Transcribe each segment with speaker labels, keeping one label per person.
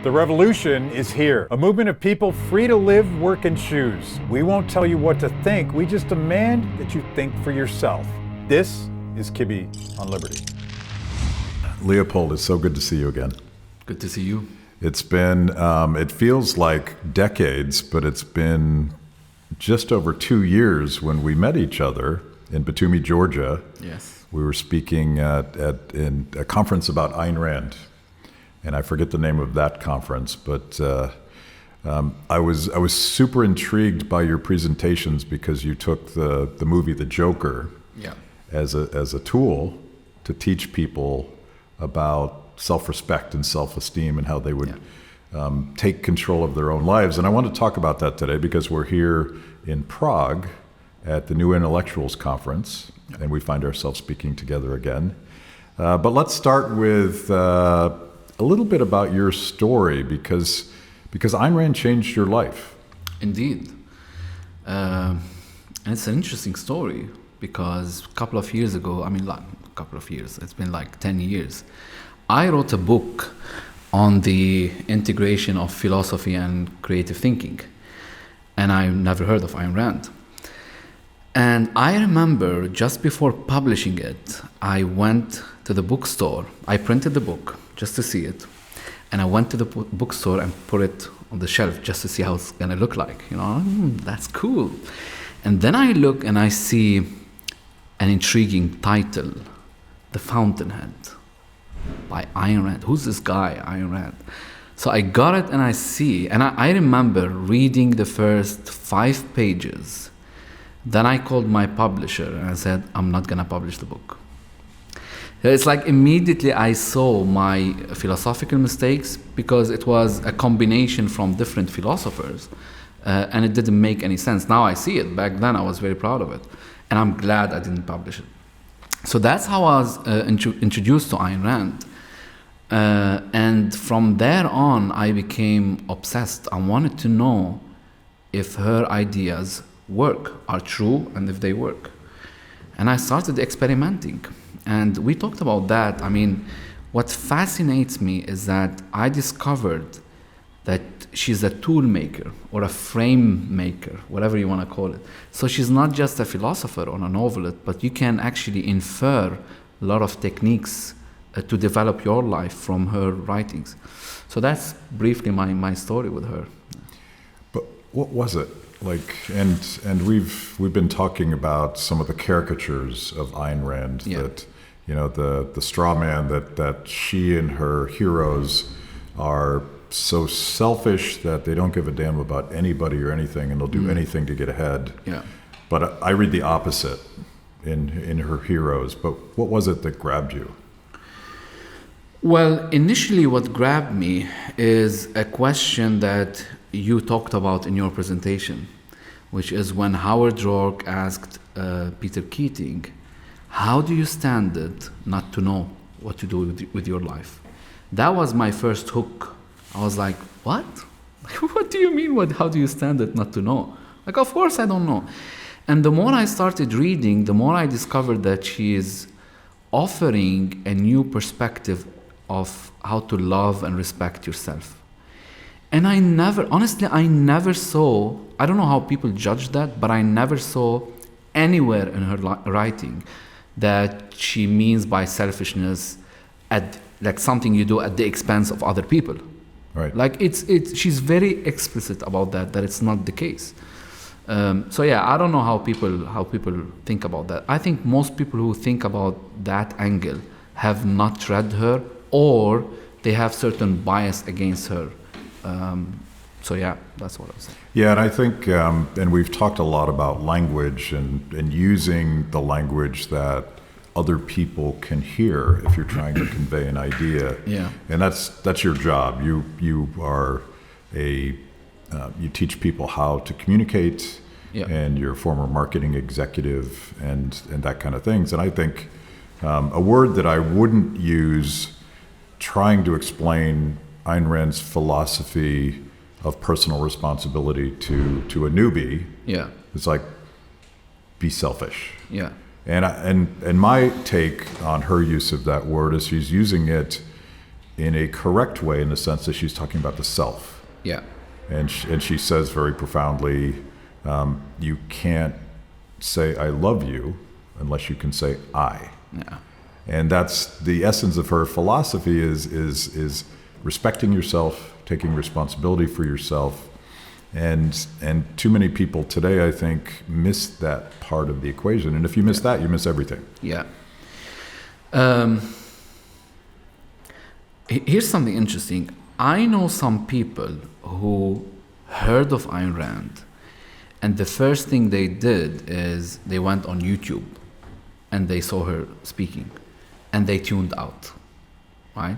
Speaker 1: The revolution is here. A movement of people free to live, work, and choose. We won't tell you what to think. We just demand that you think for yourself. This is Kibbe on Liberty.
Speaker 2: Leopold, it's so good to see you again.
Speaker 3: Good to see you.
Speaker 2: It's been, it feels like decades, but it's been just over 2 years when we met each other in Batumi, Georgia.
Speaker 3: Yes.
Speaker 2: We were speaking in a conference about Ayn Rand. And I forget the name of that conference, but I was super intrigued by your presentations because you took the movie The Joker as a tool to teach people about self-respect and self-esteem and how they would take control of their own lives. And I want to talk about that today because we're here in Prague at the New Intellectuals Conference, and we find ourselves speaking together again. But let's start with a little bit about your story, because Ayn Rand changed your life.
Speaker 3: Indeed. And it's an interesting story because a couple of years ago, it's been like 10 years, I wrote a book on the integration of philosophy and creative thinking. And I never heard of Ayn Rand. And I remember just before publishing it, I went to the bookstore. I printed the book just to see it. And I went to the bookstore and put it on the shelf just to see how it's going to look like. That's cool. And then I look and I see an intriguing title, The Fountainhead by Ayn Rand. Who's this guy, Ayn Rand? So I got it and I see, and I remember reading the first 5 pages. Then I called my publisher and I said, I'm not going to publish the book. It's like immediately I saw my philosophical mistakes because it was a combination from different philosophers and it didn't make any sense. Now I see it. Back then I was very proud of it and I'm glad I didn't publish it. So that's how I was introduced to Ayn Rand. And from there on I became obsessed. I wanted to know if her ideas are true and if they work. And I started experimenting. And we talked about that. What fascinates me is that I discovered that she's a tool maker or a frame maker, whatever you want to call it. So she's not just a philosopher or a novelist, but you can actually infer a lot of techniques to develop your life from her writings. So that's briefly my story with her.
Speaker 2: But what was it? And we've been talking about some of the caricatures of Ayn Rand that the straw man that she and her heroes are so selfish that they don't give a damn about anybody or anything, and they'll do anything to get ahead.
Speaker 3: Yeah.
Speaker 2: But I read the opposite in her heroes. But what was it that grabbed you?
Speaker 3: Well, initially what grabbed me is a question that you talked about in your presentation, which is when Howard Rourke asked Peter Keating, how do you stand it not to know what to do with your life? That was my first hook. I was like, what? What do you mean? How do you stand it not to know? Of course I don't know. And the more I started reading, the more I discovered that she is offering a new perspective of how to love and respect yourself. And I never saw, I don't know how people judge that, but I never saw anywhere in her writing that she means by selfishness something you do at the expense of other people.
Speaker 2: Right.
Speaker 3: She's very explicit about that it's not the case. I don't know how people think about that. I think most people who think about that angle have not read her, or they have certain bias against her. That's what I was saying.
Speaker 2: Yeah, and I think, and we've talked a lot about language and using the language that other people can hear if you're trying to convey an idea.
Speaker 3: Yeah.
Speaker 2: And that's your job. You are you teach people how to communicate, and you're a former marketing executive and that kind of things. And I think a word that I wouldn't use trying to explain Ayn Rand's philosophy of personal responsibility to a newbie, it's like, be selfish.
Speaker 3: Yeah.
Speaker 2: And my take on her use of that word is she's using it in a correct way, in the sense that she's talking about the self.
Speaker 3: Yeah.
Speaker 2: And she says very profoundly, you can't say I love you unless you can say I.
Speaker 3: Yeah.
Speaker 2: And that's the essence of her philosophy is respecting yourself, taking responsibility for yourself. And too many people today, I think, miss that part of the equation. And if you miss that, you miss everything.
Speaker 3: Yeah. Here's something interesting. I know some people who heard of Ayn Rand, and the first thing they did is they went on YouTube and they saw her speaking, and they tuned out, right?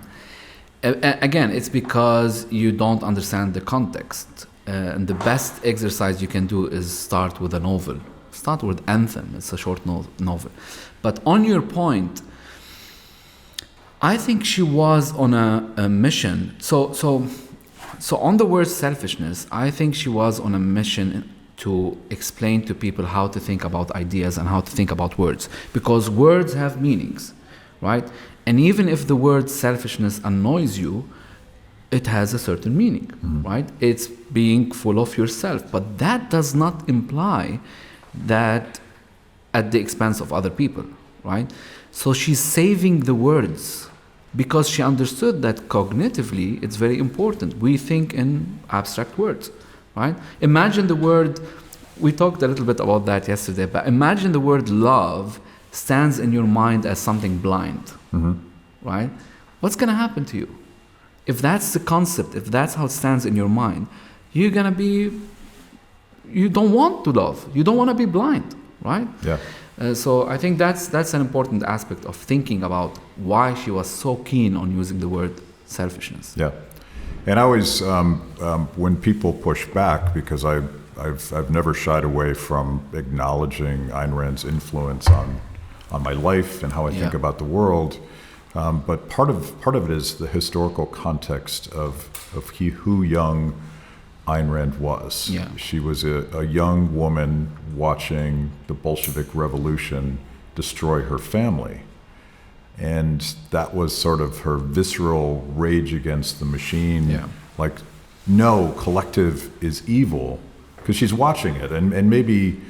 Speaker 3: Again, it's because you don't understand the context. And the best exercise you can do is start with a novel. Start with Anthem. It's a short novel. But on your point, I think she was on a mission. So on the word selfishness, I think she was on a mission to explain to people how to think about ideas and how to think about words. Because words have meanings, right? And even if the word selfishness annoys you, it has a certain meaning, right? It's being full of yourself. But that does not imply that at the expense of other people, right? So she's saving the words because she understood that cognitively it's very important. We think in abstract words, right? Imagine the word, we talked a little bit about that yesterday, but imagine the word love stands in your mind as something blind, right? What's going to happen to you? If that's the concept, if that's how it stands in your mind, you don't want to love. You don't want to be blind, right?
Speaker 2: Yeah.
Speaker 3: So I think that's an important aspect of thinking about why she was so keen on using the word selfishness.
Speaker 2: Yeah. And I always, when people push back, because I've never shied away from acknowledging Ayn Rand's influence on my life and how I think about the world. But part of it is the historical context of who young Ayn Rand was.
Speaker 3: Yeah.
Speaker 2: She was a young woman watching the Bolshevik Revolution destroy her family. And that was sort of her visceral rage against the machine.
Speaker 3: Yeah.
Speaker 2: Like, no, collective is evil, because she's watching it. And maybe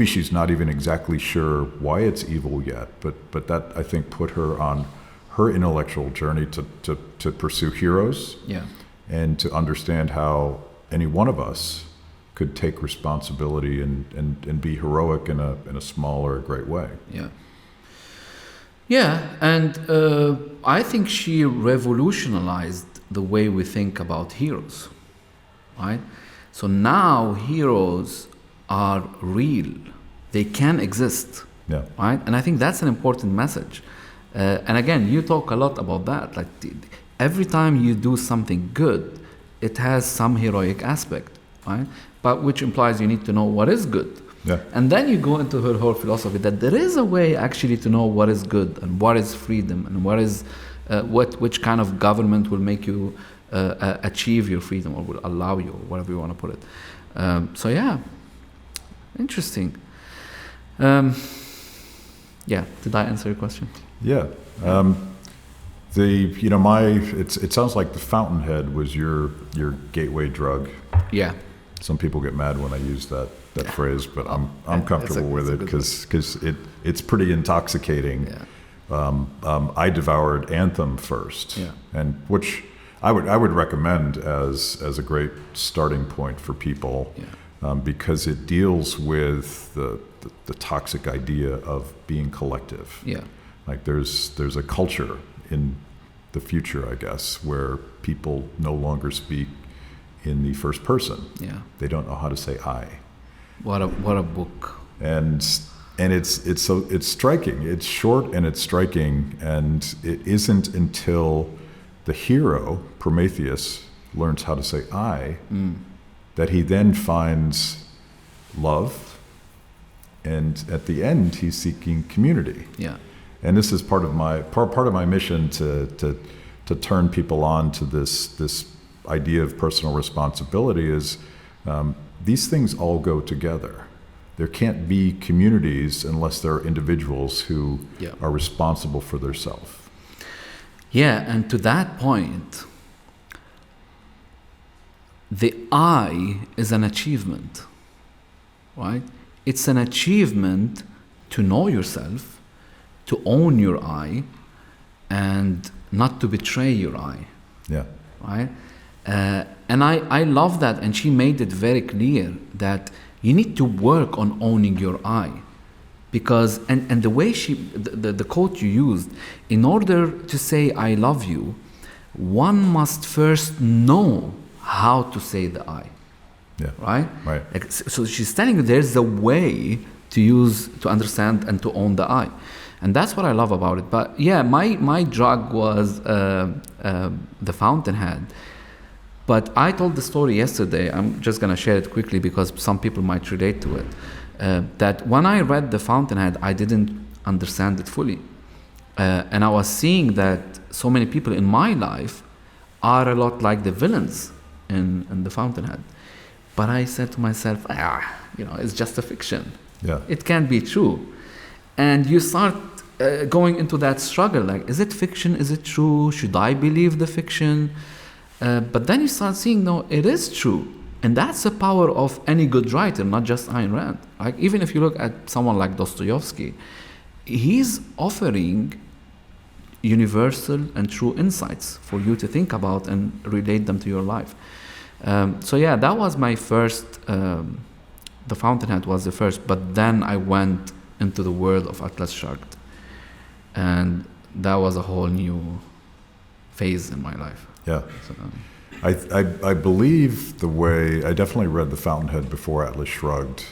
Speaker 2: she's not even exactly sure why it's evil yet. But that, I think, put her on her intellectual journey to pursue heroes, and to understand how any one of us could take responsibility and be heroic in a small or a great way.
Speaker 3: And I think she revolutionized the way we think about heroes, right? So now heroes are real; they can exist, right? And I think that's an important message. And again, you talk a lot about that. Like every time you do something good, it has some heroic aspect, right? But which implies you need to know what is good.
Speaker 2: Yeah.
Speaker 3: And then you go into her whole philosophy that there is a way actually to know what is good and what is freedom and what is which kind of government will make you achieve your freedom or will allow you, or whatever you want to put it. So yeah, interesting. Did I answer your question?
Speaker 2: Yeah. It sounds like the Fountainhead was your gateway drug.
Speaker 3: Yeah.
Speaker 2: Some people get mad when I use that phrase, but I'm comfortable with it because it's pretty intoxicating. Yeah. I devoured Anthem first, and which I would recommend as a great starting point for people, because it deals with the toxic idea of being collective.
Speaker 3: Yeah.
Speaker 2: Like there's a culture in the future, I guess, where people no longer speak in the first person.
Speaker 3: Yeah.
Speaker 2: They don't know how to say I.
Speaker 3: What a book.
Speaker 2: And it's striking. It's short and it's striking, and it isn't until the hero, Prometheus, learns how to say I that he then finds love, and at the end he's seeking community.
Speaker 3: Yeah.
Speaker 2: And this is part of my mission to turn people on to this idea of personal responsibility. Is these things all go together. There can't be communities unless there are individuals who are responsible for their self.
Speaker 3: Yeah, and to that point, the I is an achievement, right? It's an achievement to know yourself, to own your I, and not to betray your I,
Speaker 2: Yeah.
Speaker 3: right? And I love that, and she made it very clear that you need to work on owning your I. Because, and the way the quote you used, in order to say I love you, one must first know how to say the I.
Speaker 2: Yeah.
Speaker 3: Right?
Speaker 2: Right.
Speaker 3: Like, so she's telling you there's a way to understand and to own the I. And that's what I love about it. But yeah, my drug was the Fountainhead. But I told the story yesterday. I'm just going to share it quickly because some people might relate to it. That when I read The Fountainhead, I didn't understand it fully. And I was seeing that so many people in my life are a lot like the villains in The Fountainhead. But I said to myself, it's just a fiction.
Speaker 2: Yeah.
Speaker 3: It can't be true. And you start going into that struggle, like, is it fiction? Is it true? Should I believe the fiction? But then you start seeing, no, it is true. And that's the power of any good writer, not just Ayn Rand. Like, even if you look at someone like Dostoevsky, he's offering universal and true insights for you to think about and relate them to your life. So yeah, that was my first, The Fountainhead was the first, but then I went into the world of Atlas Shrugged. And that was a whole new phase in my life.
Speaker 2: Yeah.
Speaker 3: So,
Speaker 2: I believe the way I definitely read The Fountainhead before Atlas Shrugged,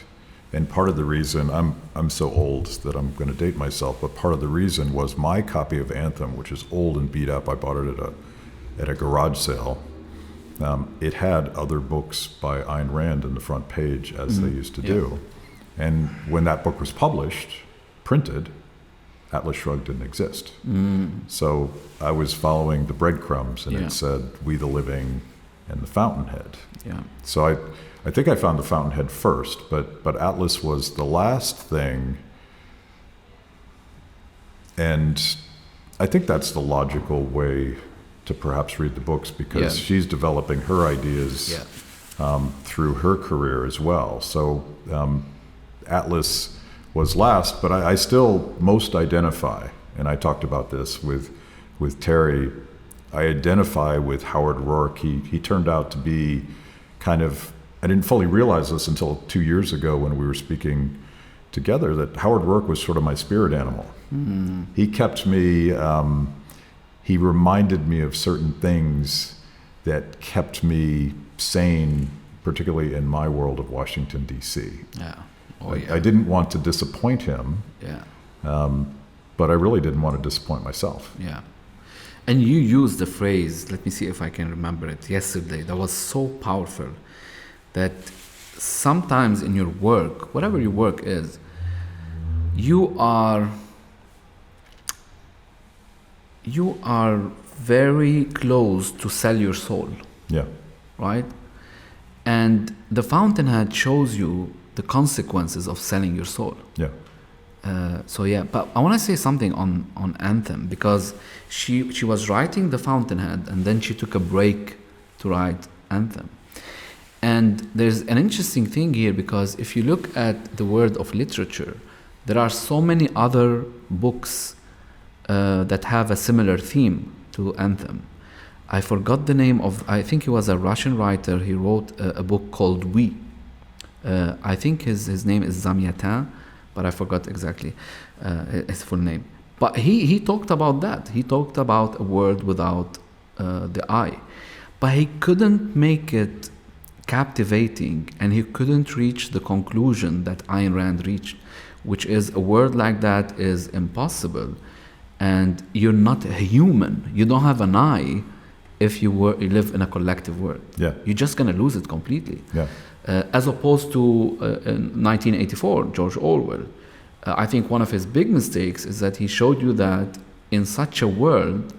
Speaker 2: and part of the reason I'm so old that I'm going to date myself, but part of the reason was my copy of Anthem, which is old and beat up. I bought it at a garage sale. It had other books by Ayn Rand in the front page, as they used to do, and when that book was published, printed, Atlas Shrugged didn't exist. So I was following the breadcrumbs, and it said We the Living and The Fountainhead.
Speaker 3: Yeah.
Speaker 2: So I think I found The Fountainhead first, but Atlas was the last thing. And I think that's the logical way to perhaps read the books, because she's developing her ideas through her career as well. So Atlas was last, but I still most identify, and I talked about this with Terry, I identify with Howard Roark. He turned out to be kind of, I didn't fully realize this until 2 years ago when we were speaking together, that Howard Roark was sort of my spirit animal. He kept me, he reminded me of certain things that kept me sane, particularly in my world of Washington, D.C.
Speaker 3: Yeah.
Speaker 2: I didn't want to disappoint him, but I really didn't want to disappoint myself.
Speaker 3: Yeah. And you used the phrase, let me see if I can remember it, yesterday, that was so powerful, that sometimes in your work, whatever your work is, you are very close to sell your soul.
Speaker 2: Yeah.
Speaker 3: Right? And The Fountainhead shows you the consequences of selling your soul.
Speaker 2: Yeah.
Speaker 3: But I want to say something on Anthem, because she was writing The Fountainhead and then she took a break to write Anthem. And there's an interesting thing here, because if you look at the world of literature, there are so many other books that have a similar theme to Anthem. I forgot the name of, I think he was a Russian writer. He wrote a book called We. I think his name is Zamyatin, but I forgot exactly his full name. But he talked about that. He talked about a world without the I. But he couldn't make it captivating, and he couldn't reach the conclusion that Ayn Rand reached, which is a world like that is impossible. And you're not a human. You don't have an I if you live in a collective world.
Speaker 2: Yeah.
Speaker 3: You're just going to lose it completely.
Speaker 2: Yeah.
Speaker 3: As opposed to 1984, George Orwell. I think one of his big mistakes is that he showed you that in such a world,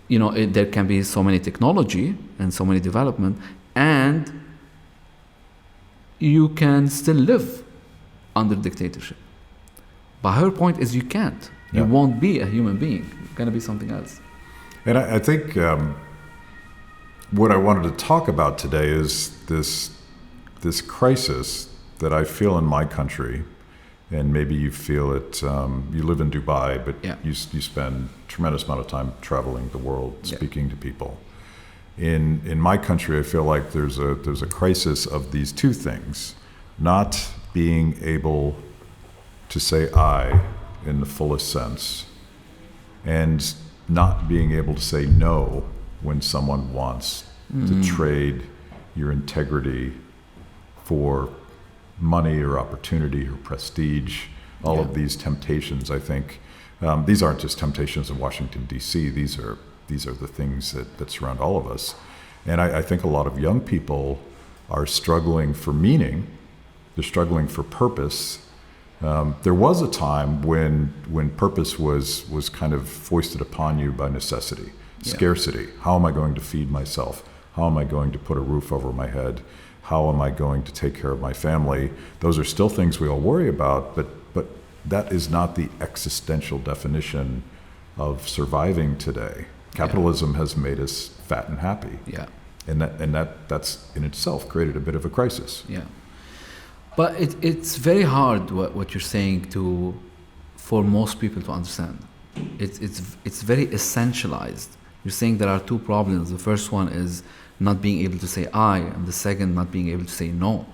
Speaker 3: there can be so many technology and so many development, and you can still live under dictatorship. But her point is you can't. You won't be a human being. You're going to be something else.
Speaker 2: And I think what I wanted to talk about today is this crisis that I feel in my country, and maybe you feel it. You live in Dubai, but you spend a tremendous amount of time traveling the world, speaking to people. In my country, I feel like there's a crisis of these two things: not being able to say "I" in the fullest sense, and not being able to say no when someone wants to trade your integrity for money or opportunity or prestige. All of these temptations, I think, these aren't just temptations in Washington, D.C. These are the things that surround all of us. And I think a lot of young people are struggling for meaning. They're struggling for purpose. There was a time when purpose was kind of foisted upon you by necessity, scarcity. How am I going to feed myself? How am I going to put a roof over my head? How am I going to take care of my family? Those are still things we all worry about, but that is not the existential definition of surviving today. Capitalism has made us fat and happy.
Speaker 3: Yeah.
Speaker 2: And that's in itself created a bit of a crisis.
Speaker 3: Yeah. But it's very hard what you're saying for most people to understand. It's very essentialized. You're saying there are two problems. The first one is not being able to say I, and the second not being able to say no.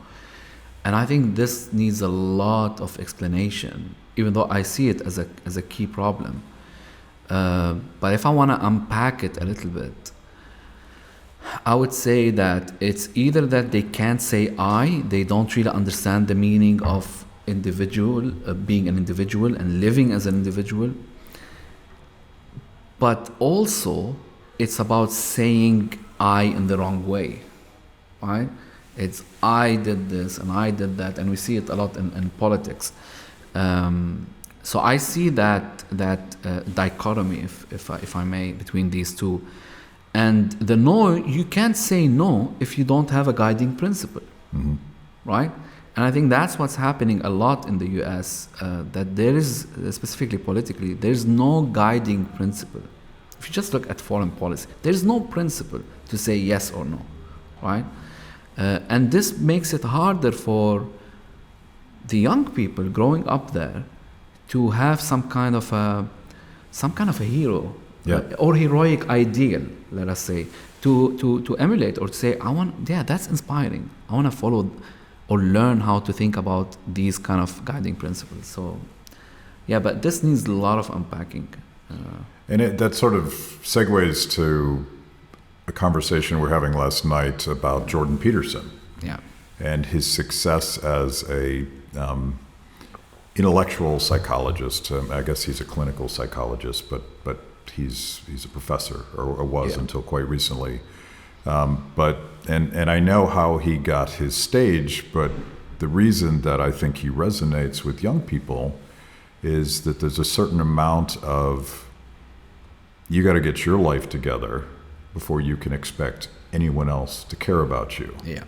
Speaker 3: And I think this needs a lot of explanation, even though I see it as a key problem. But if I want to unpack it a little bit, I would say that it's either that they can't say I, they don't really understand the meaning of individual, being an individual and living as an individual. But also, it's about saying I in the wrong way, right? It's I did this and I did that, and we see it a lot in politics. So I see that dichotomy, if I may, between these two. And the no, you can't say no if you don't have a guiding principle, right? And I think that's what's happening a lot in the U.S., that there is, specifically politically, there's no guiding principle. If you just look at foreign policy, there's no principle to say yes or no, right? And this makes it harder for the young people growing up there to have some kind of a hero or heroic ideal, let us say, to emulate or to say, that's inspiring. I want to follow or learn how to think about these kind of guiding principles. So, but this needs a lot of unpacking.
Speaker 2: And that sort of segues to a conversation we're having last night about Jordan Peterson and his success as a intellectual psychologist. I guess he's a clinical psychologist, but he's a professor, or was until quite recently. And I know how he got his stage, but the reason that I think he resonates with young people is that there's a certain amount of, you got to get your life together before you can expect anyone else to care about you.
Speaker 3: Yeah.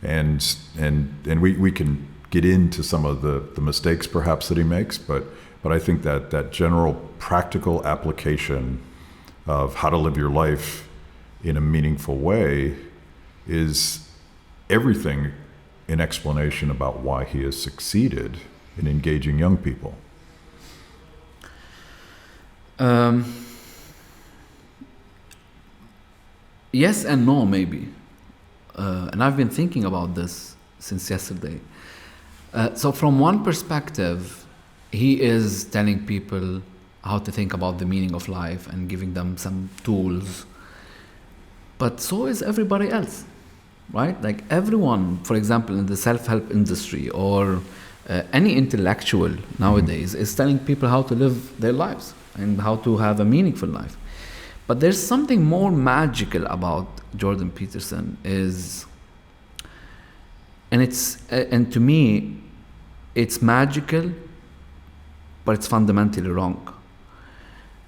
Speaker 2: And we can get into some of the mistakes perhaps that he makes, but I think that general practical application of how to live your life in a meaningful way is everything in explanation about why he has succeeded in engaging young people.
Speaker 3: Yes and no, maybe. And I've been thinking about this since yesterday. So from one perspective, he is telling people how to think about the meaning of life and giving them some tools. But so is everybody else, right? Like everyone, for example, in the self-help industry or any intellectual nowadays is telling people how to live their lives and how to have a meaningful life. But there's something more magical about Jordan Peterson and to me, it's magical, but it's fundamentally wrong.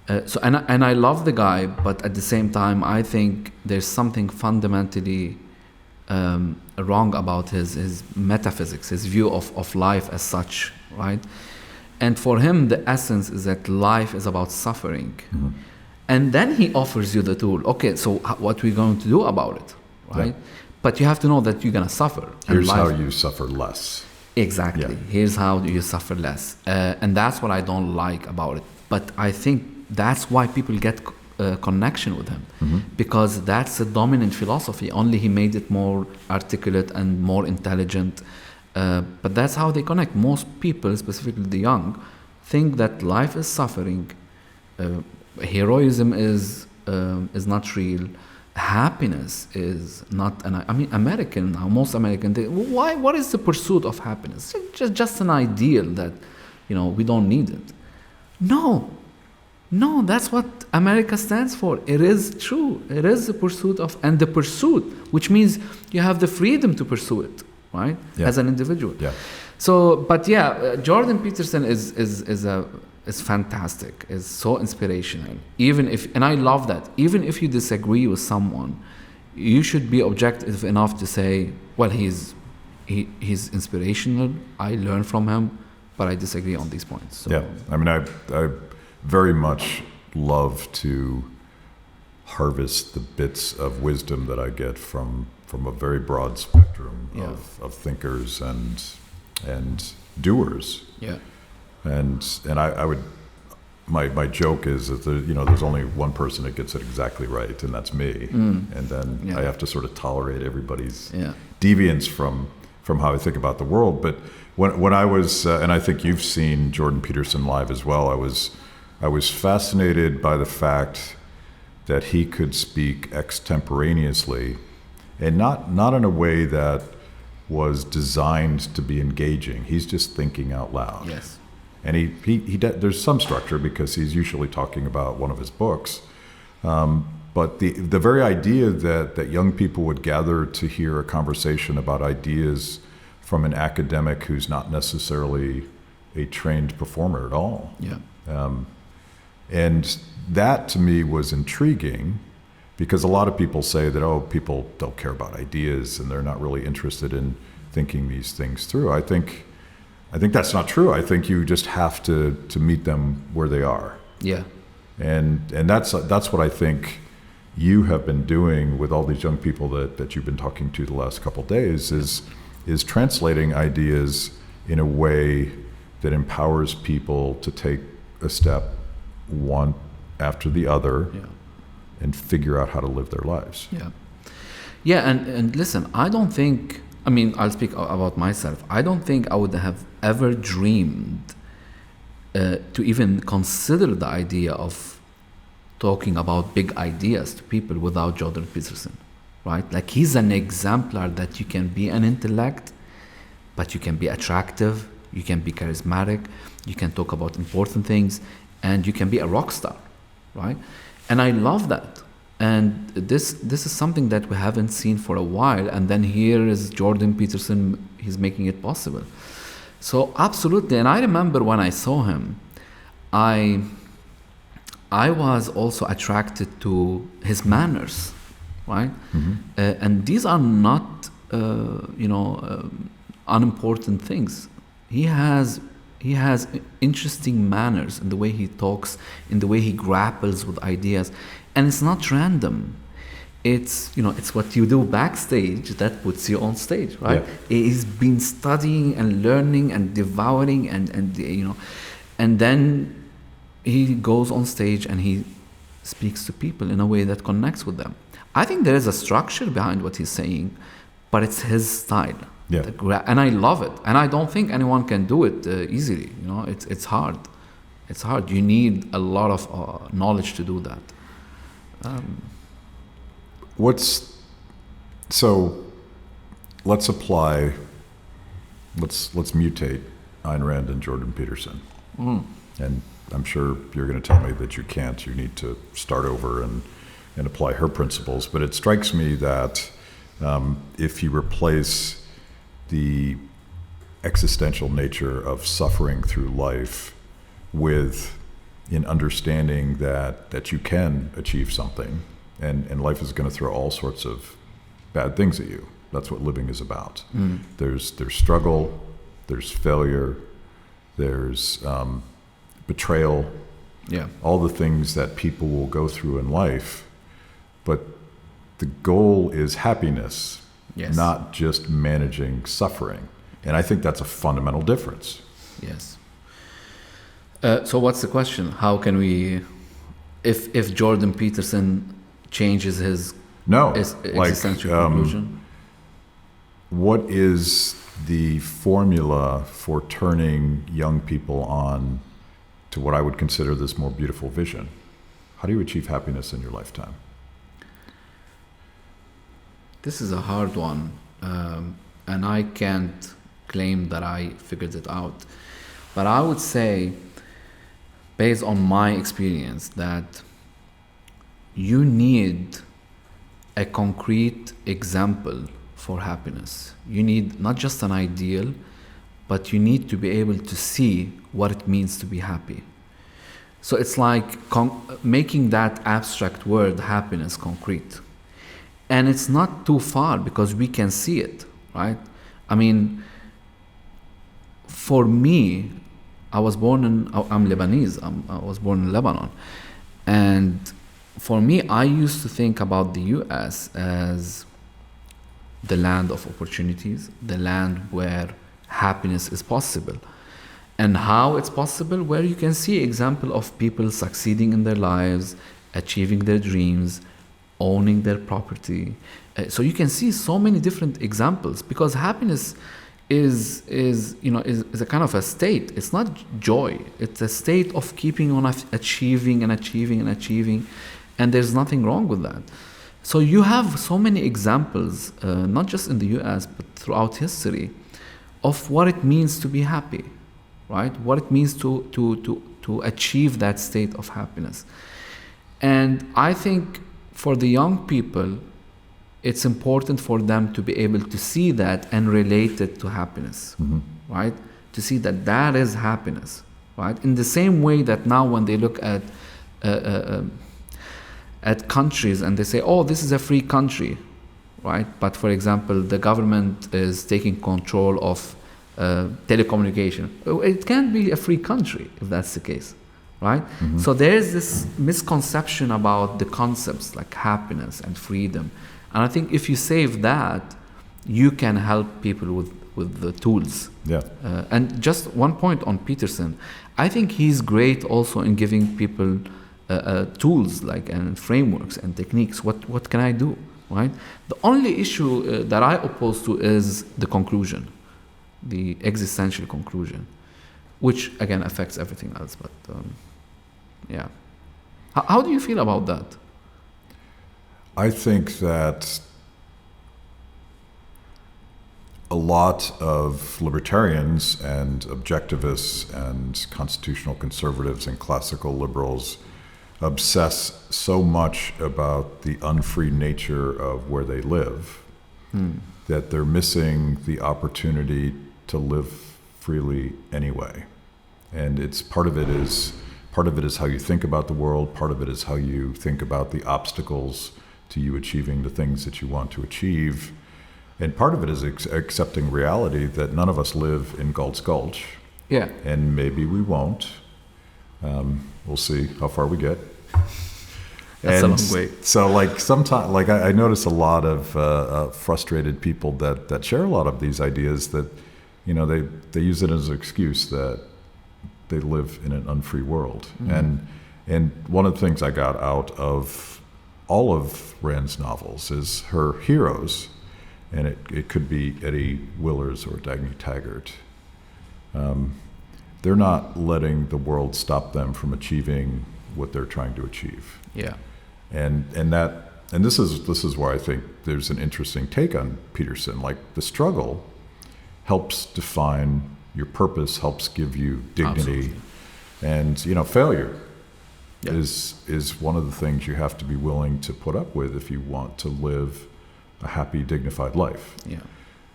Speaker 3: And I love the guy, but at the same time, I think there's something fundamentally wrong about his metaphysics, his view of life as such, right? And for him, the essence is that life is about suffering. And then he offers you the tool. Okay, so what we're going to do about it, right? Yeah. But you have to know that you're going to suffer.
Speaker 2: Here's how you suffer less.
Speaker 3: Exactly. Yeah. Here's how you suffer less. And that's what I don't like about it. But I think that's why people get connection with him. Mm-hmm. Because that's a dominant philosophy. Only he made it more articulate and more intelligent. But that's how they connect. Most people, specifically the young, think that life is suffering. Heroism is not real. Happiness is not. And I mean, American now, most American. Why? What is the pursuit of happiness? Just an ideal that, we don't need it. No, that's what America stands for. It is true. It is the pursuit of, and the pursuit, which means you have the freedom to pursue it, right? Yeah. As an individual.
Speaker 2: Yeah.
Speaker 3: So, but yeah, Jordan Peterson is fantastic, is so inspirational. And I love that. Even if you disagree with someone, you should be objective enough to say, well, he's inspirational. I learn from him, but I disagree on these points. So.
Speaker 2: Yeah, I mean, I very much love to harvest the bits of wisdom that I get from a very broad spectrum of thinkers and doers.
Speaker 3: Yeah.
Speaker 2: And I would, my joke is that there's only one person that gets it exactly right, and that's me. And then I have to sort of tolerate everybody's deviance from how I think about the world. But when I was, and I think you've seen Jordan Peterson live as well, I was fascinated by the fact that he could speak extemporaneously, and not in a way that was designed to be engaging. He's just thinking out loud.
Speaker 3: Yes.
Speaker 2: And he there's some structure because he's usually talking about one of his books. But the very idea that young people would gather to hear a conversation about ideas from an academic who's not necessarily a trained performer at all.
Speaker 3: Yeah.
Speaker 2: And that to me was intriguing, because a lot of people say that, people don't care about ideas and they're not really interested in thinking these things through. I think that's not true. I think you just have to meet them where they are.
Speaker 3: Yeah.
Speaker 2: And that's what I think you have been doing with all these young people that you've been talking to the last couple of days, is translating ideas in a way that empowers people to take a step one after the other and figure out how to live their lives.
Speaker 3: Yeah. Yeah, and listen, I don't think, I'll speak about myself. I don't think I would have ever dreamed to even consider the idea of talking about big ideas to people without Jordan Peterson, right? Like, he's an exemplar that you can be an intellect, but you can be attractive, you can be charismatic, you can talk about important things, and you can be a rock star, right? And I love that. And this is something that we haven't seen for a while. And then here is Jordan Peterson, he's making it possible. So absolutely. And I remember when I saw him, I was also attracted to his manners, right? Mm-hmm. And these are not, unimportant things. He has interesting manners in the way he talks, in the way he grapples with ideas, and it's not random. It's what you do backstage that puts you on stage, right? Yeah. He's been studying and learning and devouring and then he goes on stage and he speaks to people in a way that connects with them. I think there is a structure behind what he's saying, but it's his style.
Speaker 2: Yeah.
Speaker 3: And I love it. And I don't think anyone can do it easily. It's hard. It's hard. You need a lot of knowledge to do that.
Speaker 2: So let's mutate Ayn Rand and Jordan Peterson. Mm. And I'm sure you're going to tell me that you can't. You need to start over and apply her principles. But it strikes me that if you replace the existential nature of suffering through life with an understanding that you can achieve something, and life is going to throw all sorts of bad things at you. That's what living is about. Mm. There's struggle, there's failure, there's betrayal,
Speaker 3: Yeah.
Speaker 2: all the things that people will go through in life, but the goal is happiness,
Speaker 3: Yes.
Speaker 2: not just managing suffering. And I think that's a fundamental difference.
Speaker 3: Yes. So what's the question? How can we, if Jordan Peterson changes his existential conclusion?
Speaker 2: What is the formula for turning young people on to what I would consider this more beautiful vision? How do you achieve happiness in your lifetime?
Speaker 3: This is a hard one, and I can't claim that I figured it out. But I would say, based on my experience, that you need a concrete example for happiness. You need not just an ideal, but you need to be able to see what it means to be happy. So it's like making that abstract word happiness concrete. And it's not too far because we can see it, right? I mean, for me, I'm Lebanese. I was born in Lebanon. And for me, I used to think about the US as the land of opportunities, the land where happiness is possible. And how it's possible, where you can see example of people succeeding in their lives, achieving their dreams, owning their property. So you can see so many different examples, because happiness is a kind of a state. It's not joy. It's a state of keeping on achieving and achieving and achieving, and there's nothing wrong with that. So you have so many examples, not just in the US, but throughout history, of what it means to be happy, right? What it means to achieve that state of happiness. And I think for the young people, it's important for them to be able to see that and relate it to happiness, right? To see that that is happiness, right? In the same way that now when they look at countries and they say, oh, this is a free country, right? But for example, the government is taking control of telecommunication. It can't be a free country if that's the case, right? So there's this misconception about the concepts like happiness and freedom. And I think if you save that, you can help people with the tools.
Speaker 2: Yeah.
Speaker 3: And just one point on Peterson, I think he's great also in giving people tools like and frameworks and techniques. What can I do, right? The only issue that I oppose to is the conclusion, the existential conclusion, which again affects everything else. But yeah, how do you feel about that?
Speaker 2: I think that a lot of libertarians and objectivists and constitutional conservatives and classical liberals obsess so much about the unfree nature of where they live that they're missing the opportunity to live freely anyway. And it's part of it is how you think about the world, part of it is how you think about the obstacles to you achieving the things that you want to achieve. And part of it is accepting reality that none of us live in Galt's Gulch.
Speaker 3: Yeah.
Speaker 2: And maybe we won't. We'll see how far we get.
Speaker 3: That's a long way.
Speaker 2: So like sometimes, like I notice a lot of frustrated people that share a lot of these ideas that, you know, they use it as an excuse that they live in an unfree world. And one of the things I got out of all of Rand's novels is her heroes, and it could be Eddie Willers or Dagny Taggart. They're not letting the world stop them from achieving what they're trying to achieve.
Speaker 3: Yeah.
Speaker 2: And this is where I think there's an interesting take on Peterson. Like the struggle helps define your purpose, helps give you dignity. Absolutely. And failure is one of the things you have to be willing to put up with if you want to live a happy, dignified life.
Speaker 3: Yeah.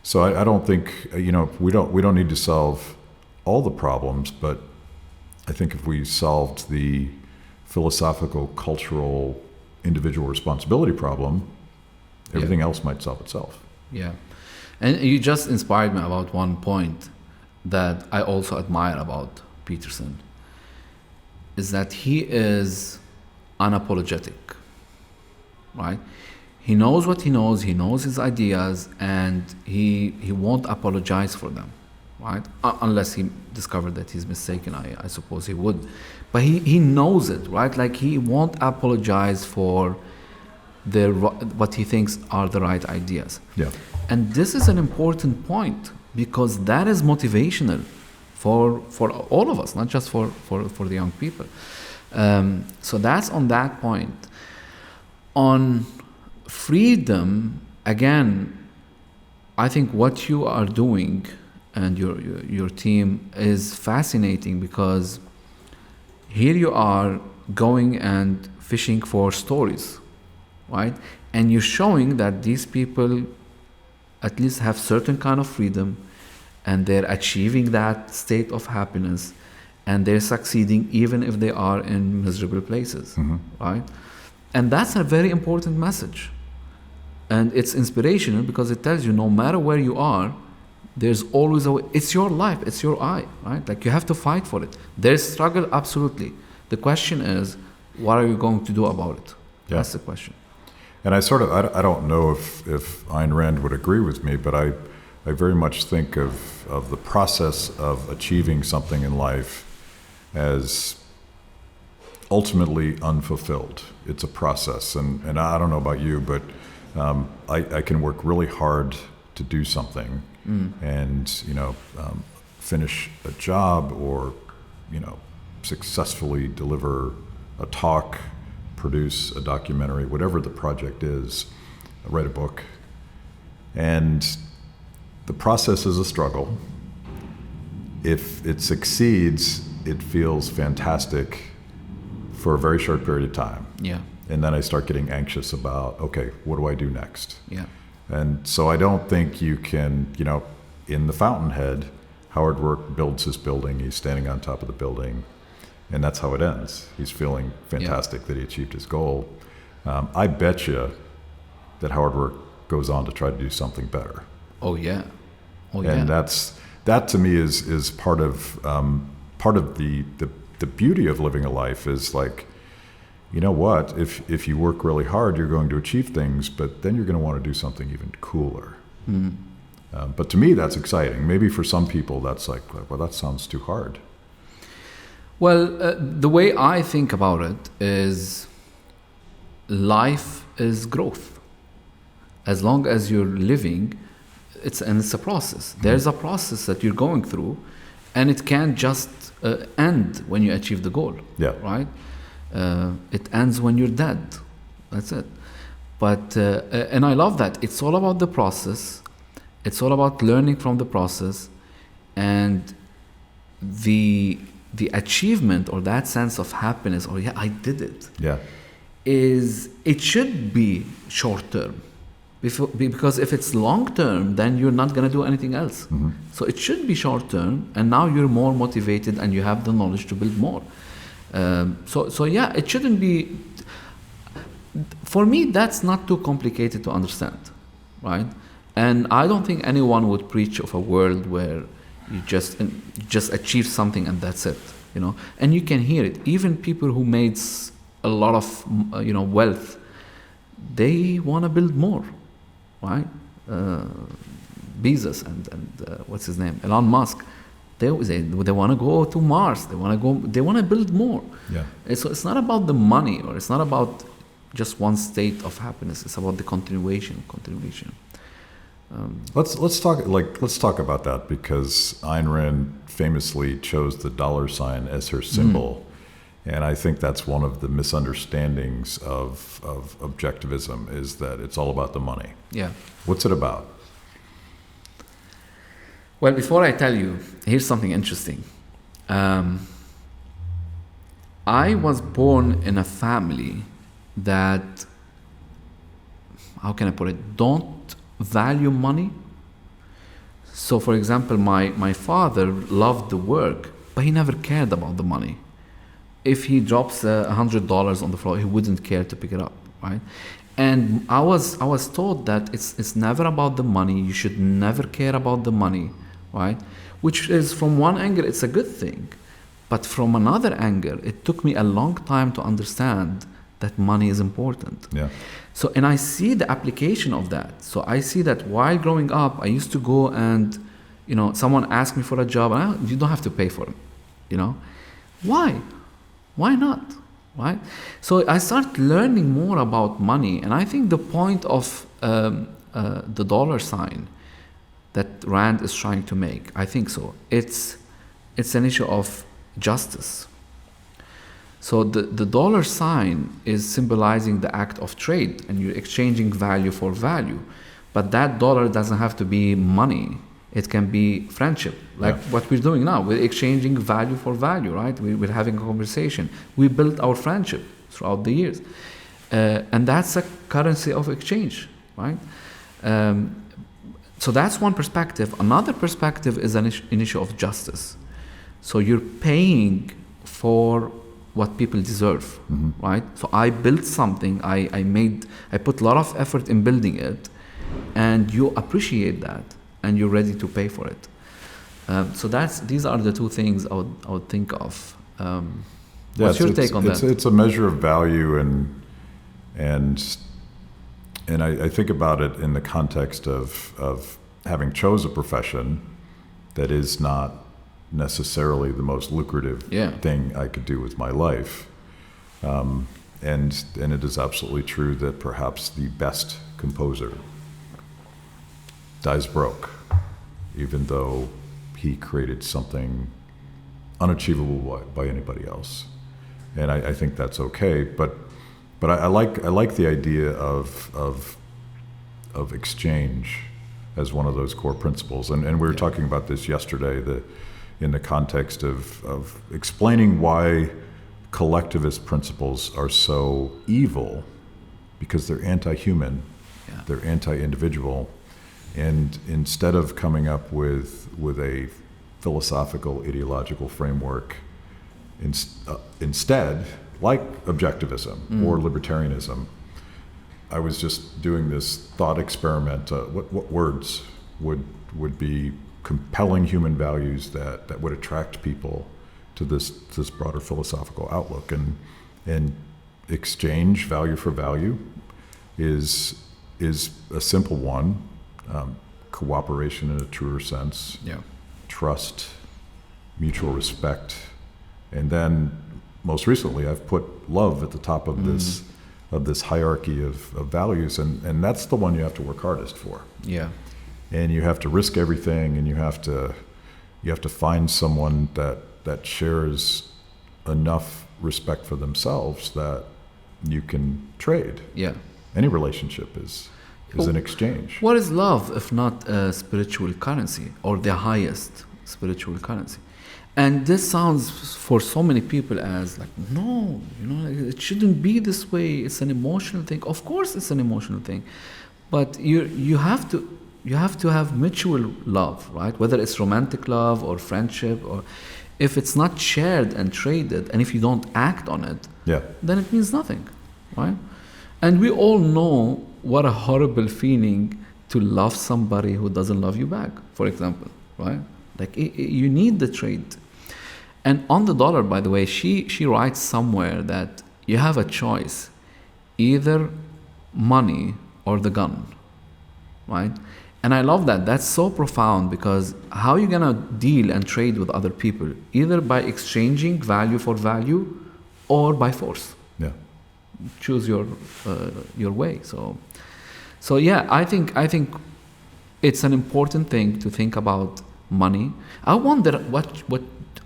Speaker 2: So I don't think we don't need to solve all the problems, but I think if we solved the philosophical, cultural, individual responsibility problem, everything else might solve itself.
Speaker 3: Yeah. And you just inspired me about one point that I also admire about Peterson. is that he is unapologetic, right? He knows what he knows his ideas, and he won't apologize for them, right? Unless he discovered that he's mistaken, I suppose he would. But he knows it, right? Like, he won't apologize for what he thinks are the right ideas.
Speaker 2: Yeah.
Speaker 3: And this is an important point, because that is motivational for all of us, not just for the young people. So that's on that point. On freedom, again, I think what you are doing and your team is fascinating, because here you are going and fishing for stories, right? And you're showing that these people at least have certain kind of freedom, and they're achieving that state of happiness, and they're succeeding even if they are in miserable places, right? And that's a very important message. And it's inspirational, because it tells you no matter where you are, there's always a way. It's your life, it's your eye, right? Like, you have to fight for it. There's struggle, absolutely. The question is, what are you going to do about it? Yeah. That's the question.
Speaker 2: And I don't know if Ayn Rand would agree with me, but I very much think of the process of achieving something in life as ultimately unfulfilled. It's a process, and I don't know about you, but I can work really hard to do something, and finish a job, or successfully deliver a talk, produce a documentary, whatever the project is, write a book, and the process is a struggle. If it succeeds, it feels fantastic for a very short period of time.
Speaker 3: Yeah.
Speaker 2: And then I start getting anxious about, okay, what do I do next?
Speaker 3: Yeah.
Speaker 2: And so I don't think you can, in the Fountainhead, Howard Roark builds his building, he's standing on top of the building, and that's how it ends. He's feeling fantastic that he achieved his goal. I bet you that Howard Roark goes on to try to do something better.
Speaker 3: Oh yeah.
Speaker 2: And that to me is part of the beauty of living a life, is like, you know what, if you work really hard, you're going to achieve things, but then you're going to want to do something even cooler. But to me, that's exciting. Maybe for some people, that's like, well, that sounds too hard.
Speaker 3: Well, the way I think about it is, life is growth. As long as you're living, it's a process. There's a process that you're going through, and it can't just end when you achieve the goal.
Speaker 2: Yeah.
Speaker 3: Right? It ends when you're dead. That's it. But and I love that. It's all about the process. It's all about learning from the process, and the achievement, or that sense of happiness, or I did it.
Speaker 2: Yeah.
Speaker 3: It should be short term. Because if it's long term, then you're not going to do anything else. So it should be short term, and now you're more motivated and you have the knowledge to build more. So yeah, it shouldn't be. For me, that's not too complicated to understand, right? And I don't think anyone would preach of a world where you just achieve something and that's it, And you can hear it. Even people who made a lot of wealth, they want to build more. Right? Bezos and what's his name? Elon Musk. They want to go to Mars. They want to build more.
Speaker 2: Yeah.
Speaker 3: So it's not about the money, or it's not about just one state of happiness. It's about the continuation.
Speaker 2: Let's talk about that, because Ayn Rand famously chose the $sign as her symbol. And I think that's one of the misunderstandings of objectivism, is that it's all about the money.
Speaker 3: Yeah.
Speaker 2: What's it about?
Speaker 3: Well, before I tell you, here's something interesting. I was born in a family that, how can I put it, don't value money. So, for example, my father loved the work, but he never cared about the money. If he drops $100 on the floor, he wouldn't care to pick it up, right? And I was taught that it's never about the money. You should never care about the money, right? Which is, from one angle, it's a good thing, But from another angle, it took me a long time to understand that money is important.
Speaker 2: Yeah.
Speaker 3: So, and I see the application of that. So I see that while growing up, I used to go and, someone asked me for a job, and you don't have to pay for it, Why? Why not? Right? So I start learning more about money, and I think the point of the dollar sign that Rand is trying to make, I think so. It's an issue of justice. So the dollar sign is symbolizing the act of trade, and you're exchanging value for value. But that dollar doesn't have to be money. It can be friendship, like what we're doing now. We're exchanging value for value, right? We're having a conversation. We built our friendship throughout the years. And that's a currency of exchange, right? So that's one perspective. Another perspective is an issue of justice. So you're paying for what people deserve, right? So I built something, I put a lot of effort in building it, and you appreciate that, and you're ready to pay for it. So these are the two things I would think of. What's your take on that?
Speaker 2: It's a measure of value, and I think about it in the context of having chose a profession that is not necessarily the most lucrative thing I could do with my life. And it is absolutely true that perhaps the best composer dies broke, even though he created something unachievable by anybody else. And I think that's okay, but I like the idea of exchange as one of those core principles. And we were talking about this yesterday, in the context of explaining why collectivist principles are so evil, because they're anti-human, they're anti-individual, and instead of coming up with a philosophical, ideological framework, instead, like objectivism or libertarianism, I was just doing this thought experiment. What words would be compelling human values that would attract people to this broader philosophical outlook, and exchange, value for value, is a simple one. Cooperation in a truer sense, trust, mutual respect, and then most recently I've put love at the top of this hierarchy of values, and that's the one you have to work hardest for.
Speaker 3: Yeah.
Speaker 2: And you have to risk everything, and you have to find someone that shares enough respect for themselves that you can trade.
Speaker 3: Yeah.
Speaker 2: Any relationship is an exchange.
Speaker 3: What is love if not a spiritual currency, or the highest spiritual currency? And this sounds for so many people as like, no, it shouldn't be this way. It's an emotional thing. Of course, it's an emotional thing, but you have to have mutual love, right? Whether it's romantic love or friendship, or if it's not shared and traded, and if you don't act on it, then it means nothing, right? And we all know what a horrible feeling to love somebody who doesn't love you back, for example, right? Like you need the trade. And on the dollar, by the way, she writes somewhere that you have a choice, either money or the gun, right? And I love that. That's so profound, because how are you going to deal and trade with other people? Either by exchanging value for value or by force.
Speaker 2: Yeah.
Speaker 3: Choose your way. So yeah, I think it's an important thing to think about money. I wonder what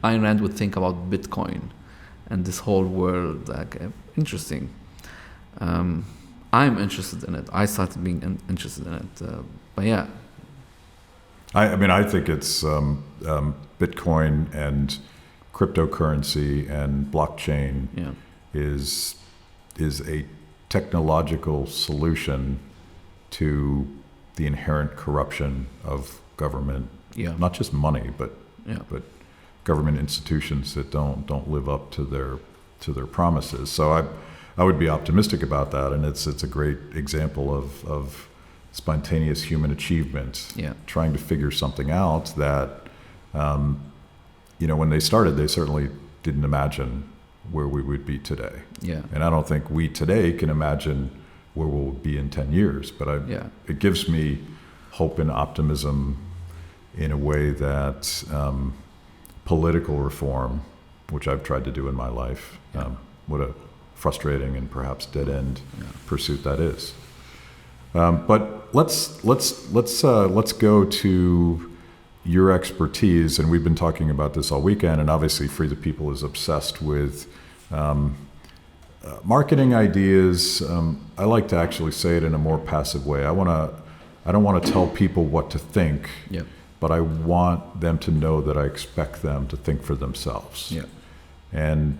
Speaker 3: Ayn Rand would think about Bitcoin and this whole world. Like, interesting. I'm interested in it. I started being interested in it. But yeah.
Speaker 2: I think it's Bitcoin and cryptocurrency and blockchain is a technological solution to the inherent corruption of government. Not just money, but government institutions that don't live up to their promises. So I would be optimistic about that, and it's a great example of spontaneous human achievement. Trying to figure something out that when they started, they certainly didn't imagine where we would be today.
Speaker 3: Yeah.
Speaker 2: And I don't think we today can imagine where we'll be in 10 years, but it gives me hope and optimism in a way that political reform, which I've tried to do in my life, what a frustrating and perhaps dead-end pursuit that is. But let's go to your expertise, and we've been talking about this all weekend, and obviously Free the People is obsessed with marketing ideas. I like to actually say it in a more passive way. I don't want to tell people what to think, but I want them to know that I expect them to think for themselves. And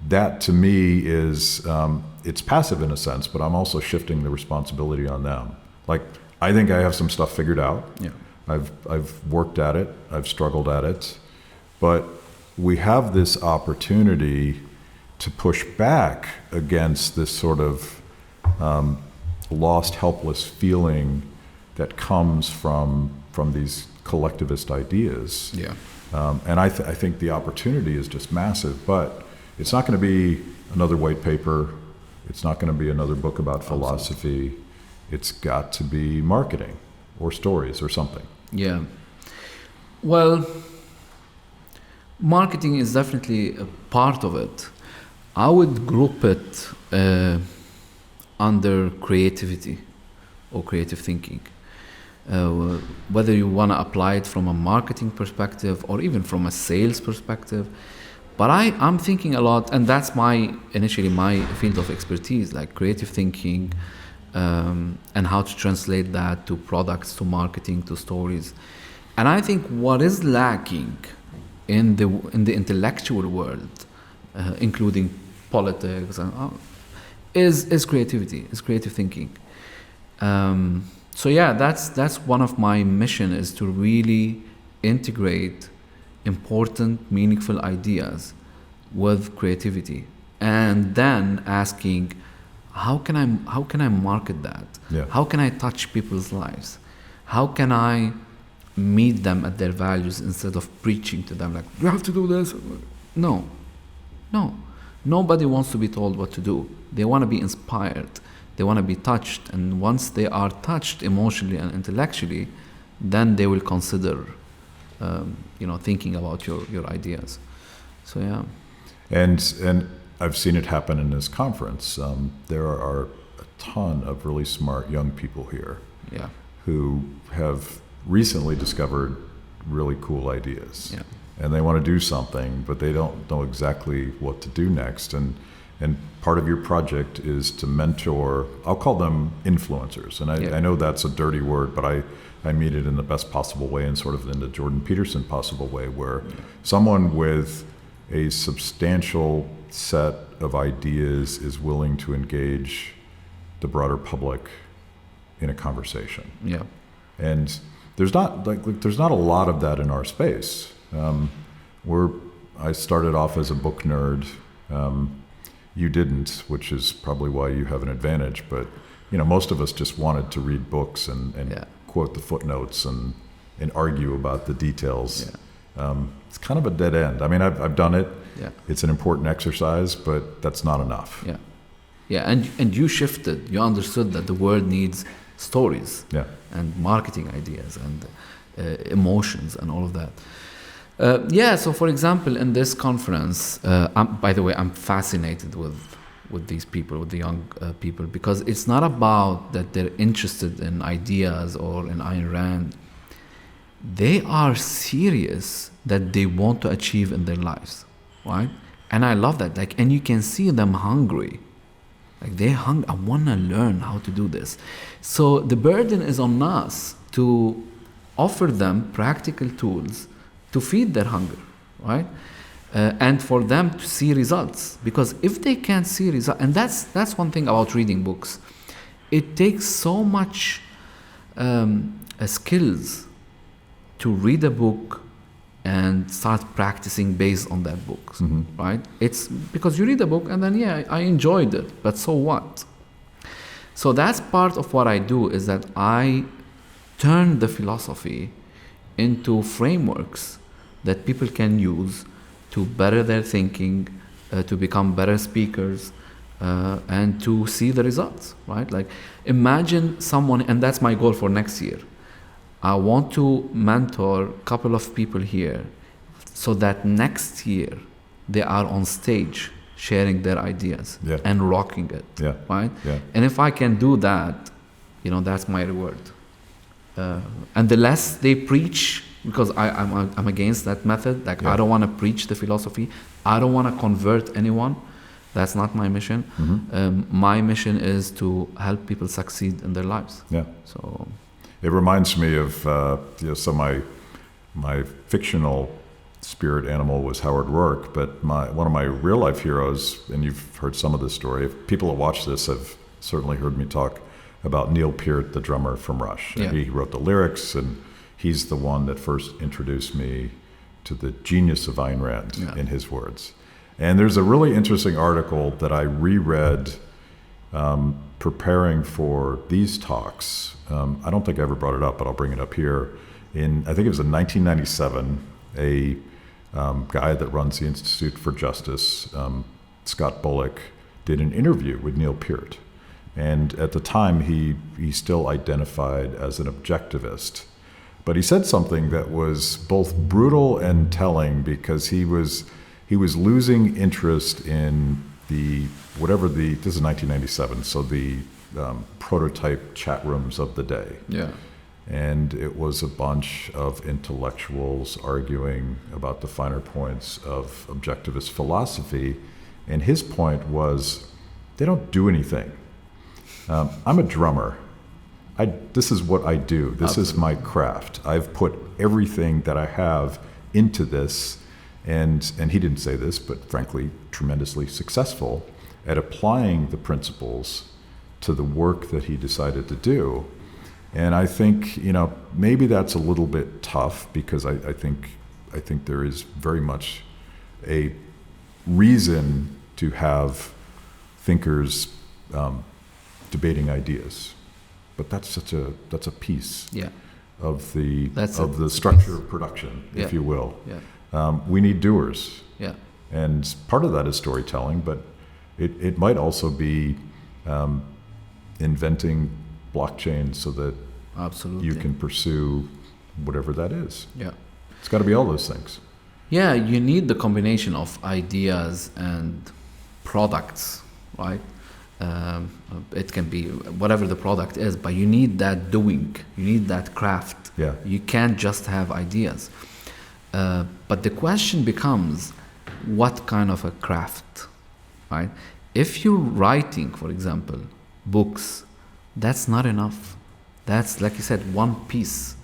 Speaker 2: that to me is, it's passive in a sense, but I'm also shifting the responsibility on them. Like, I think I have some stuff figured out. I've worked at it, I've struggled at it, but we have this opportunity to push back against this sort of lost, helpless feeling that comes from these collectivist ideas. And I think the opportunity is just massive, but it's not going to be another white paper. It's not going to be another book about philosophy. It's got to be marketing or stories or something.
Speaker 3: Well, marketing is definitely a part of it. I would group it under creativity or creative thinking. Whether you want to apply it from a marketing perspective or even from a sales perspective. But I'm thinking a lot, and that's initially my field of expertise, like creative thinking, and how to translate that to products, to marketing, to stories. And I think what is lacking in the intellectual world, including politics, is creativity, is creative thinking. So that's one of my mission, is to really integrate important, meaningful ideas with creativity, and then asking, how can I market that? How can I touch people's lives? How can I meet them at their values instead of preaching to them like, you have to do this? No. Nobody wants to be told what to do. They want to be inspired. They want to be touched, and once they are touched emotionally and intellectually, then they will consider thinking about your ideas. So
Speaker 2: And I've seen it happen in this conference. There are a ton of really smart young people here who have recently discovered really cool ideas. And they want to do something, but they don't know exactly what to do next. And part of your project is to mentor, I'll call them influencers. And I know that's a dirty word, but I mean it in the best possible way, and sort of in the Jordan Peterson possible way, where someone with a substantial set of ideas is willing to engage the broader public in a conversation. And there's not a lot of that in our space. I started off as a book nerd. You didn't, which is probably why you have an advantage. But most of us just wanted to read books and quote the footnotes and argue about the details. It's kind of a dead end. I mean, I've done it. It's an important exercise, but that's not enough.
Speaker 3: And you shifted. You understood that the world needs stories and marketing ideas and emotions and all of that. So for example, in this conference, by the way, I'm fascinated with these people, with the young people, because it's not about that they're interested in ideas or in Ayn Rand. They are serious that they want to achieve in their lives, right? And I love that. And you can see them hungry. I want to learn how to do this. So the burden is on us to offer them practical tools to feed their hunger, right? And for them to see results. Because if they can't see results, and that's one thing about reading books, it takes so much skills to read a book and start practicing based on that book, right? It's because you read a book and then, I enjoyed it, but so what? So that's part of what I do, is that I turn the philosophy into frameworks that people can use to better their thinking, to become better speakers, and to see the results, right? Like, imagine someone, and that's my goal for next year. I want to mentor a couple of people here so that next year they are on stage sharing their ideas and rocking it, right? Yeah. And if I can do that, that's my reward. And the less they preach, because I'm against that method. Like, I don't want to preach the philosophy. I don't want to convert anyone. That's not my mission. My mission is to help people succeed in their lives.
Speaker 2: Yeah.
Speaker 3: So
Speaker 2: it reminds me of so my fictional spirit animal was Howard Rourke, but one of my real life heroes, and you've heard some of this story. People that watch this have certainly heard me talk about Neil Peart, the drummer from Rush. And he wrote the lyrics, and he's the one that first introduced me to the genius of Ayn Rand, in his words. And there's a really interesting article that I reread preparing for these talks. I don't think I ever brought it up, but I'll bring it up here. I think it was in 1997, a guy that runs the Institute for Justice, Scott Bullock, did an interview with Neil Peart. And at the time, he still identified as an objectivist. But he said something that was both brutal and telling, because he was losing interest in this is 1997, so the prototype chat rooms of the day. Yeah. And it was a bunch of intellectuals arguing about the finer points of objectivist philosophy. And his point was, they don't do anything. I'm a drummer. This is what I do. This is my craft. I've put everything that I have into this, and he didn't say this, but frankly, tremendously successful at applying the principles to the work that he decided to do. And I think, maybe that's a little bit tough, because I think there is very much a reason to have thinkers debating ideas, but that's a piece of the structure of production, if you will. We need doers, and part of that is storytelling, but it might also be inventing blockchain so that you can pursue whatever that is. It's got to be all those things.
Speaker 3: You need the combination of ideas and products, right? It can be whatever the product is, but you need that doing, you need that craft. You can't just have ideas. But the question becomes, what kind of a craft, right? If you're writing, for example, books, that's not enough. That's, like you said, one piece.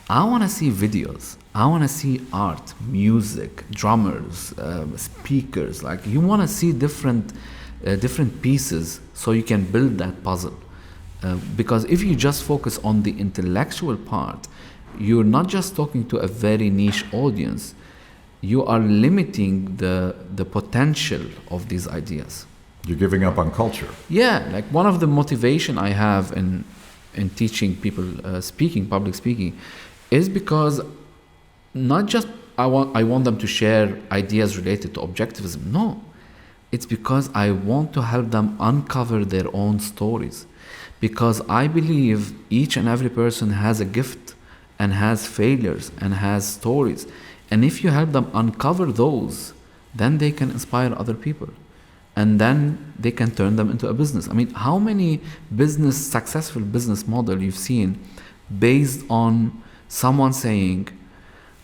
Speaker 3: I want to see videos. I want to see art, music, drummers, speakers. Like, you want to see different pieces so you can build that puzzle. Because if you just focus on the intellectual part, you're not just talking to a very niche audience. You are limiting the potential of these ideas.
Speaker 2: You're giving up on culture.
Speaker 3: Like, one of the motivation I have in teaching people public speaking, is because not just I want them to share ideas related to objectivism. No, it's because I want to help them uncover their own stories. Because I believe each and every person has a gift and has failures and has stories. And if you help them uncover those, then they can inspire other people. And then they can turn them into a business. I mean, how many successful business model you've seen based on someone saying,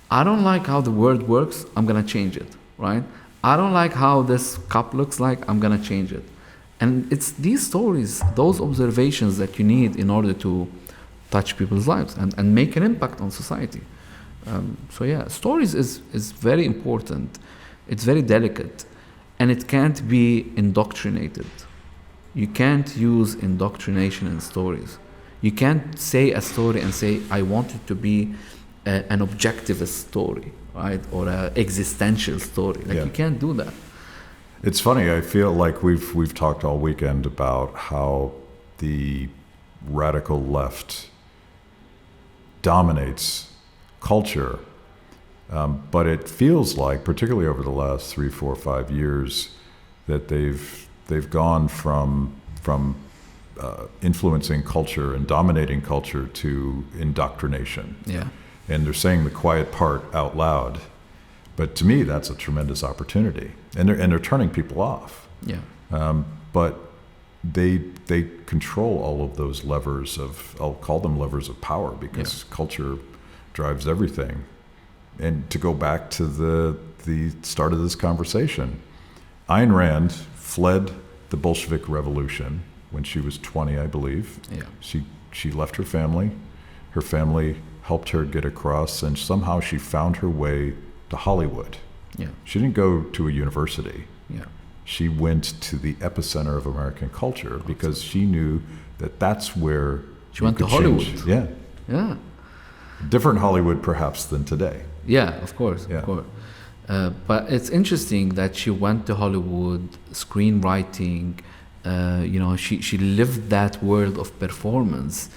Speaker 3: I don't like how the world works, I'm going to change it, right? I don't like how this cup looks like, I'm going to change it. And it's these stories, those observations that you need in order to touch people's lives and make an impact on society. Stories is very important. It's very delicate. And it can't be indoctrinated. You can't use indoctrination in stories. You can't say a story and say, I want it to be an objectivist story, right? Or an existential story. You can't do that.
Speaker 2: It's funny, I feel like we've talked all weekend about how the radical left dominates culture, But it feels like, particularly over the last 3, 4, 5 years, that they've gone from influencing culture and dominating culture to indoctrination.
Speaker 3: Yeah.
Speaker 2: And they're saying the quiet part out loud. But to me, that's a tremendous opportunity. And they're turning people off.
Speaker 3: Yeah.
Speaker 2: But they control all of those levers of, I'll call them levers of power, because culture drives everything. And to go back to the start of this conversation, Ayn Rand fled the Bolshevik Revolution when she was 20, I believe.
Speaker 3: Yeah.
Speaker 2: She left her family. Her family helped her get across, and somehow she found her way to Hollywood.
Speaker 3: Yeah.
Speaker 2: She didn't go to a university.
Speaker 3: Yeah.
Speaker 2: She went to the epicenter of American culture because she knew that that's where
Speaker 3: she went to Hollywood.
Speaker 2: Yeah.
Speaker 3: Yeah.
Speaker 2: Different Hollywood perhaps than today.
Speaker 3: Yeah, of course,
Speaker 2: Yeah.
Speaker 3: of course. But it's interesting that she went to Hollywood, screenwriting. She lived that world of performance,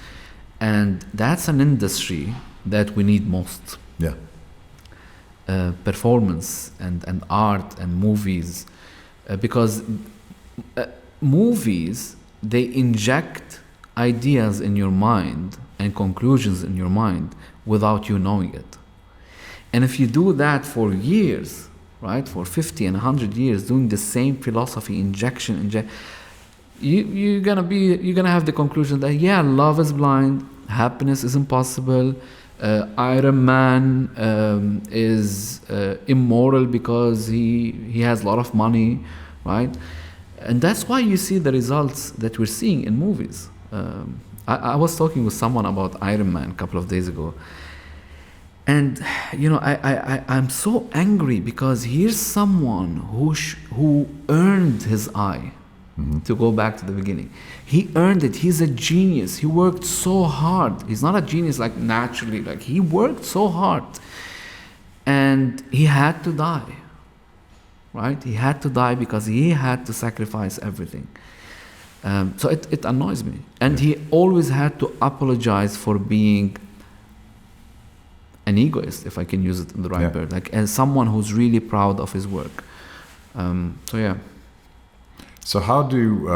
Speaker 3: and that's an industry that we need most.
Speaker 2: Yeah.
Speaker 3: Performance and art and movies, because movies, they inject ideas in your mind and conclusions in your mind without you knowing it. And if you do that for years, right, for 50 and 100 years, doing the same philosophy, you're gonna have the conclusion that love is blind, happiness is impossible, Iron Man is immoral because he has a lot of money, right? And that's why you see the results that we're seeing in movies. I was talking with someone about Iron Man a couple of days ago. And I'm so angry because here's someone who earned his eye. Mm-hmm. To go back to the beginning, he earned it. He's a genius. He worked so hard. He's not a genius like naturally. Like, he worked so hard, and he had to die. Right? He had to die because he had to sacrifice everything. So it annoys me. And he always had to apologize for being an egoist, if I can use it in the right word, like as someone who's really proud of his work.
Speaker 2: So how do,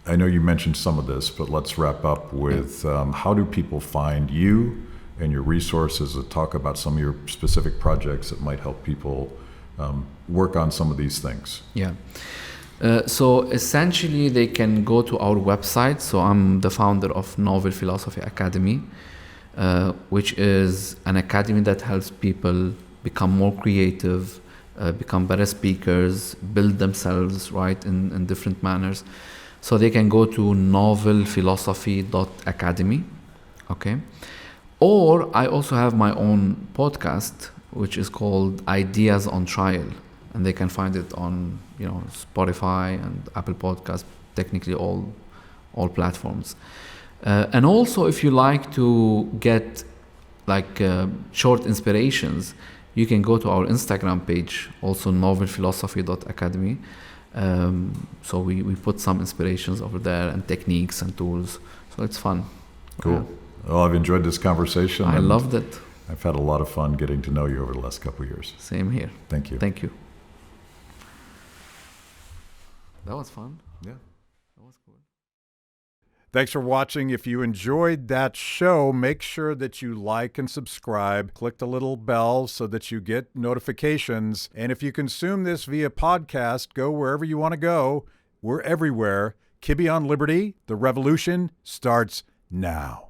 Speaker 2: I know you mentioned some of this, but let's wrap up with how do people find you and your resources to talk about some of your specific projects that might help people work on some of these things? Yeah.
Speaker 3: So essentially they can go to our website. So I'm the founder of Novel Philosophy Academy, which is an academy that helps people become more creative, become better speakers, build themselves, right, in different manners. So they can go to novelphilosophy.academy, okay? Or I also have my own podcast, which is called Ideas on Trial, and they can find it on Spotify and Apple Podcasts, technically all platforms. And also, if you like to get short inspirations, you can go to our Instagram page, also novelphilosophy.academy. So we put some inspirations over there and techniques and tools. So it's fun.
Speaker 2: Cool. Well, I've enjoyed this conversation.
Speaker 3: I loved it.
Speaker 2: I've had a lot of fun getting to know you over the last couple of years.
Speaker 3: Same here.
Speaker 2: Thank you.
Speaker 3: Thank you. That was fun.
Speaker 2: Yeah.
Speaker 3: That was cool.
Speaker 1: Thanks for watching. If you enjoyed that show, make sure that you like and subscribe. Click the little bell so that you get notifications. And if you consume this via podcast, go wherever you want to go. We're everywhere. Kibbe on Liberty. The revolution starts now.